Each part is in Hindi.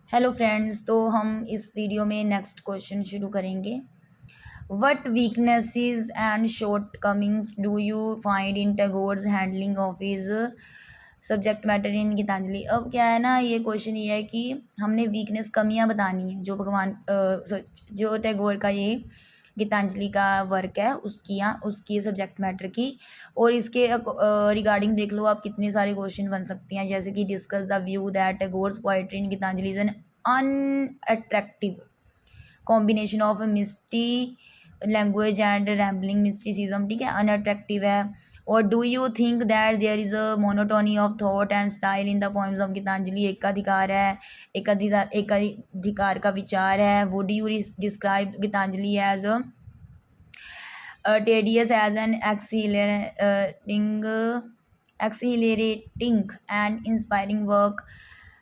हेलो फ्रेंड्स, तो हम इस वीडियो में नेक्स्ट क्वेश्चन शुरू करेंगे। What weaknesses and shortcomings do you find in Tagore's handling of his subject matter in Gitanjali. अब क्या है ना, ये क्वेश्चन ये है कि हमने वीकनेस कमियां बतानी है जो जो टैगोर का ये गीतांजलि का वर्क है उसकी सब्जेक्ट मैटर की। और इसके रिगार्डिंग देख लो आप, कितने सारे क्वेश्चन बन सकते हैं, जैसे कि discuss the view that Tagore's poetry in Gitanjali is an unattractive combination of misty language and rambling mysticism. ठीक है, अनअट्रैक्टिव है। और do you think that there is a monotony of thought and style in the poems of Gitanjali. एकाधिकार है, एकाधिकार का विचार है। Would you describe Gitanjali as tedious as an exhilarating and inspiring work.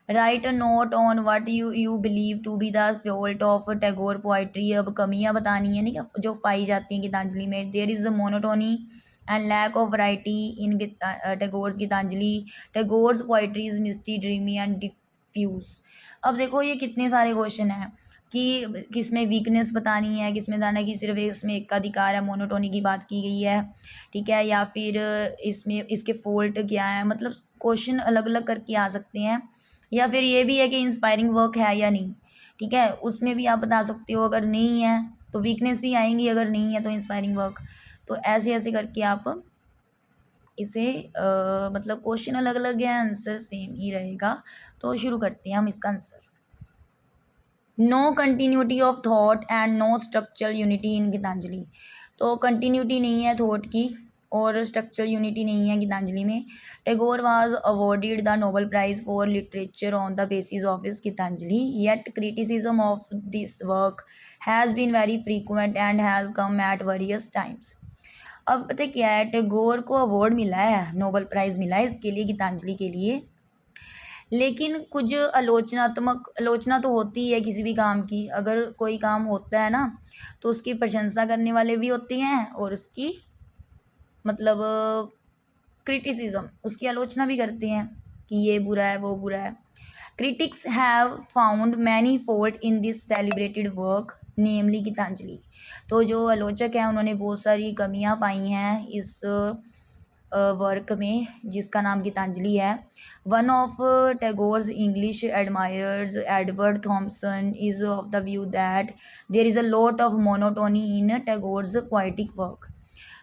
Write a note on what you believe to be the fault of Tagore poetry. अब कमियां बतानी है, नहीं क्या, जो पाई जाती हैं गीतांजलि में। There is a monotony and lack of variety in Tagore's Gitanjali. Tagore's poetry is misty, dreamy and diffuse. अब देखो ये कितने सारे क्वेश्चन हैं कि किस में वीकनेस बतानी है, किस में बताना है कि सिर्फ इसमें एकाधिकार है, मोनोटोनी की बात की गई है। ठीक है, या फिर इसमें इसके फॉल्ट क्या है। मतलब क्वेश्चन अलग अलग करके आ सकते हैं। या फिर ये भी है कि इंस्पायरिंग वर्क है या नहीं। ठीक है, उसमें भी आप बता सकते हो। अगर नहीं है तो वीकनेस ही आएंगी, अगर नहीं है तो इंस्पायरिंग वर्क। तो ऐसे ऐसे करके आप इसे मतलब क्वेश्चन अलग अलग है, आंसर सेम ही रहेगा। तो शुरू करते हैं हम इसका answer. No continuity of thought and no structural unity in Gitanjali. तो कंटिन्यूटी नहीं है थॉट की और स्ट्रक्चरल यूनिटी नहीं है गीतांजलि में। Tagore was awarded the Nobel prize for literature on the basis of his Gitanjali, yet criticism of this work has been very frequent and has come at various times. अब पता क्या है, टैगोर को अवार्ड मिला है, नोबेल प्राइज़ मिला है इसके लिए, गीतांजलि के लिए। लेकिन कुछ आलोचना तो होती है किसी भी काम की। अगर कोई काम होता है ना, तो उसकी प्रशंसा करने वाले भी होते हैं और उसकी मतलब क्रिटिसिज्म, उसकी आलोचना भी करते हैं कि ये बुरा है, वो बुरा है। Critics have found many fault in this celebrated work namely Gitanjali. तो जो आलोचक हैं उन्होंने बहुत सारी कमियां पाई हैं इस वर्क में जिसका नाम गीतांजलि है। One of Tagore's English admirers Edward Thomson is of the view that there is a lot of monotony in Tagore's poetic work.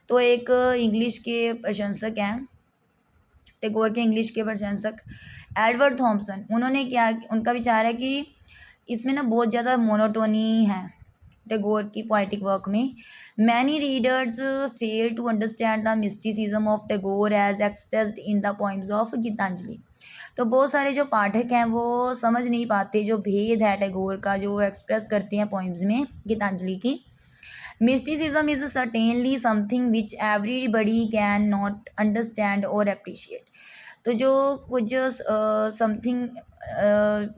तो एक इंग्लिश के प्रशंसक हैं, टैगोर के इंग्लिश के प्रशंसक एडवर्ड थॉम्सन, उन्होंने क्या, उनका विचार है कि इसमें ना बहुत ज़्यादा मोनोटोनी है टैगोर की पोइटिक वर्क में। Many readers fail to understand the mysticism of Tagore as expressed in the poems of Gitanjali. तो बहुत सारे जो पाठक हैं वो समझ नहीं पाते जो भेद है टैगोर का, जो वो एक्सप्रेस करते हैं पोइम्स में गीतांजलि की। Mysticism is certainly something which everybody can not understand और अप्रिशिएट। तो जो कुछ समथिंग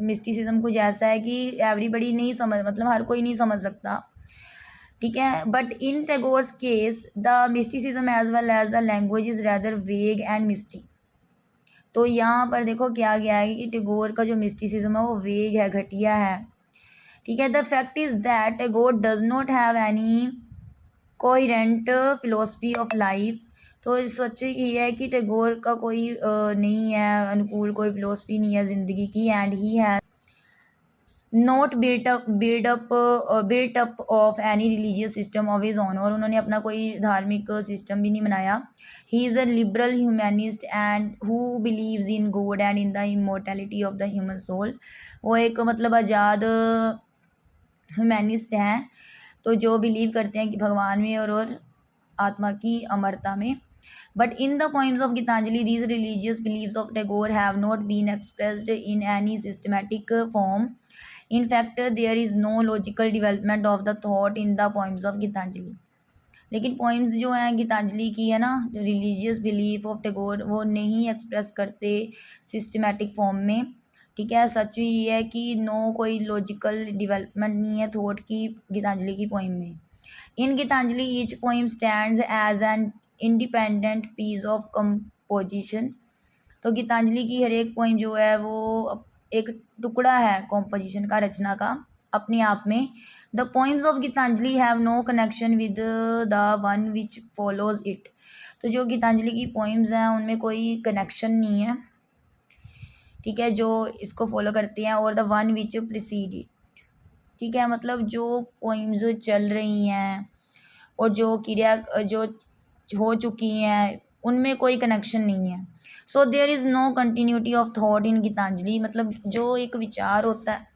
मिस्टिसिज्म कुछ ऐसा है कि एवरीबडी नहीं समझ, मतलब हर कोई नहीं समझ सकता। ठीक है, but in Tagore's case the mysticism as well as the language is rather vague and misty. तो यहाँ पर देखो क्या गया है कि टैगोर का जो मिस्टिसिज्म है वो वेग है, घटिया है। ठीक है, the fact is that Tagore does not have any coherent philosophy of life. तो सच ये है कि टैगोर का कोई नहीं है अनुकूल, कोई फिलोसफी नहीं है ज़िंदगी की। And he has not built up of any religious system of his own. और उन्होंने अपना कोई धार्मिक सिस्टम भी नहीं बनाया। He is a liberal humanist and who believes in God and in the immortality of the human soul. वो एक मतलब आज़ाद ह्यूमैनिस्ट हैं, तो जो बिलीव करते हैं कि भगवान में और आत्मा की अमरता में। But in the poems of Gitanjali these religious beliefs of Tagore have not been expressed in any systematic form. In fact there is no logical development of the thought in the poems of Gitanjali. लेकिन पोइम्स जो हैं गीतांजलि की है ना, रिलीजियस बिलीफ ऑफ टैगोर वो नहीं एक्सप्रेस करते सिस्टमैटिक फॉर्म में। ठीक है, सच ये है कि नो कोई लॉजिकल डिवेलपमेंट नहीं है थॉट की गीतांजलि की पोइम में। In Gitanjali each poem stands as an independent piece of composition. तो गीतांजलि की हर एक पोइम जो है वो एक टुकड़ा है कॉम्पोजिशन का, रचना का अपने आप में। The poems of Gitanjali have no connection with the one which follows it. तो जो गीतांजलि की पोइम्स हैं उनमें कोई कनेक्शन नहीं है, ठीक है, जो इसको फॉलो करती हैं, और the one which precede it, ठीक है, मतलब जो पोइम्स चल रही हैं और जो क्रिया जो हो चुकी हैं उनमें कोई कनेक्शन नहीं है। So there is no continuity of thought in Gitanjali, मतलब जो एक विचार होता है,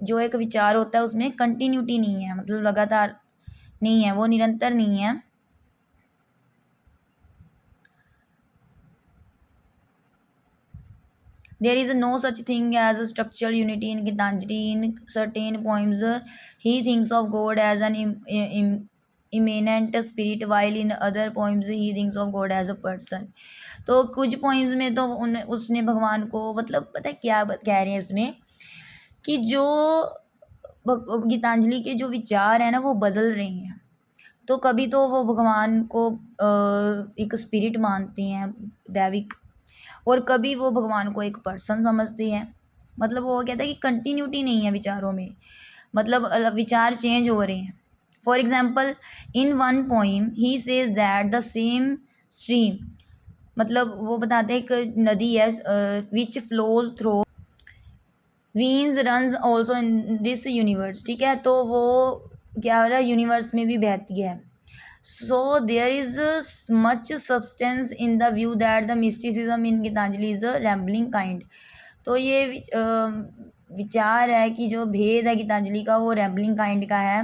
जो एक विचार होता है उसमें कंटिन्यूटी नहीं है, मतलब लगातार नहीं है, वो निरंतर नहीं है। There is no such thing as a structural unity in Gitanjali. In certain poems, he thinks of God as an immanent spirit, while in other poems he thinks of God as a person. तो कुछ पोइम्स में तो उसने भगवान को, मतलब पता है क्या कह रहे हैं इसमें, कि जो गीतांजलि के जो विचार हैं ना वो बदल रहे हैं। तो कभी तो वो भगवान को एक स्पिरिट मानती हैं, दैविक, और कभी वो भगवान को एक पर्सन समझते हैं। मतलब वो कहता है कि कंटिन्यूटी नहीं है विचारों में, मतलब विचार चेंज हो रहे हैं। For example in one poem he says that the same stream, मतलब वो बताते हैं एक नदी है which flows through veins runs also in this universe, ठीक है, तो वो क्या हो रहा है, यूनिवर्स में भी बहती है। So there is much substance in the view that the mysticism in Gitanjali is a rambling kind. तो ये विचार है कि जो भेद है गीतांजलि का वो रैम्बलिंग काइंड का है।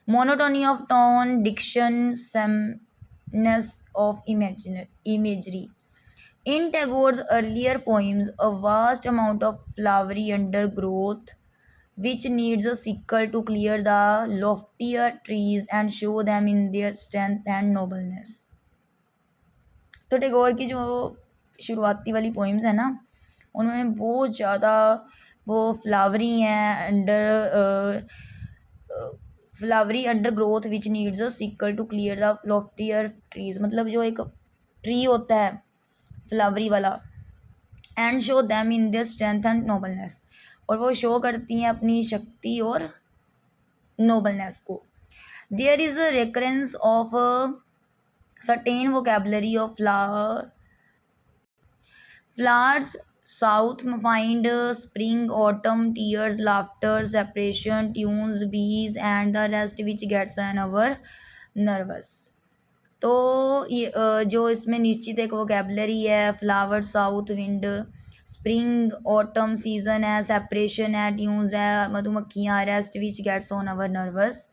Monotony of tone, diction, sameness of imagery. In Tagore's earlier poems, a vast amount of flowery undergrowth which needs a sickle to clear the loftier trees and show them in their strength and nobleness. तो टैगोर की जो शुरुआती वाली पोइम्स है ना, उन्होंने बहुत ज़्यादा वो फ्लावरी हैं, flowery undergrowth which needs a sickle to clear the loftier trees, मतलब जो एक ट्री होता है फ्लावरी वाला, and show them in their strength and nobleness, और वो शो करती हैं अपनी शक्ति और नोबलनेस को। There is a recurrence of certain vocabulary of flowers, south find spring, autumn, tears, laughter, separation, tunes, bees and the rest which gets on our nerves. तो ये जो इसमें निश्चित एक वोकेबलरी है, flower, south wind, spring, autumn season है, सेपरेशन है, ट्यून्स है, मधुमक्खियाँ, rest which gets on our nerves,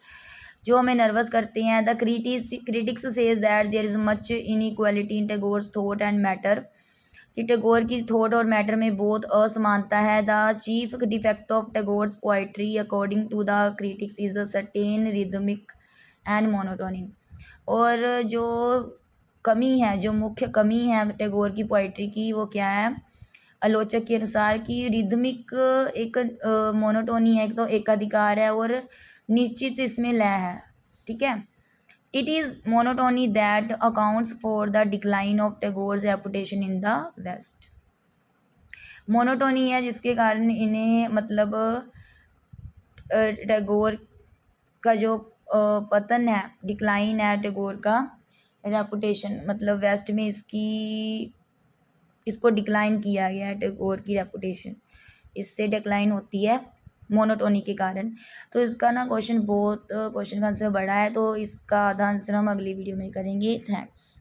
जो हमें नर्वस करते हैं। The critics says that there is much inequality in Tagore's thought and matter, कि टैगोर की थॉट और मैटर में बहुत असमानता है। The chief defect of Tagore's poetry according to the critics is a certain rhythmic and monotony, और जो कमी है, जो मुख्य कमी है टैगोर की पोइट्री की, वो क्या है आलोचक के अनुसार, कि रिदमिक एक मोनोटोनी है, एक तो एकाधिकार है, और निश्चित इसमें लय है, ठीक है। It is monotony that accounts for the decline of Tagore's reputation in the west. Monotony है जिसके कारण इन्हें, मतलब टैगोर का जो पतन है, डिक्लाइन है टैगोर का रेपुटेशन, मतलब वेस्ट में इसको डिक्लाइन किया गया है, टैगोर की रेपुटेशन इससे डिक्लाइन होती है मोनोटोनी के कारण। तो इसका ना क्वेश्चन का आंसर बड़ा है, तो इसका आधा आंसर हम अगली वीडियो में करेंगे। थैंक्स।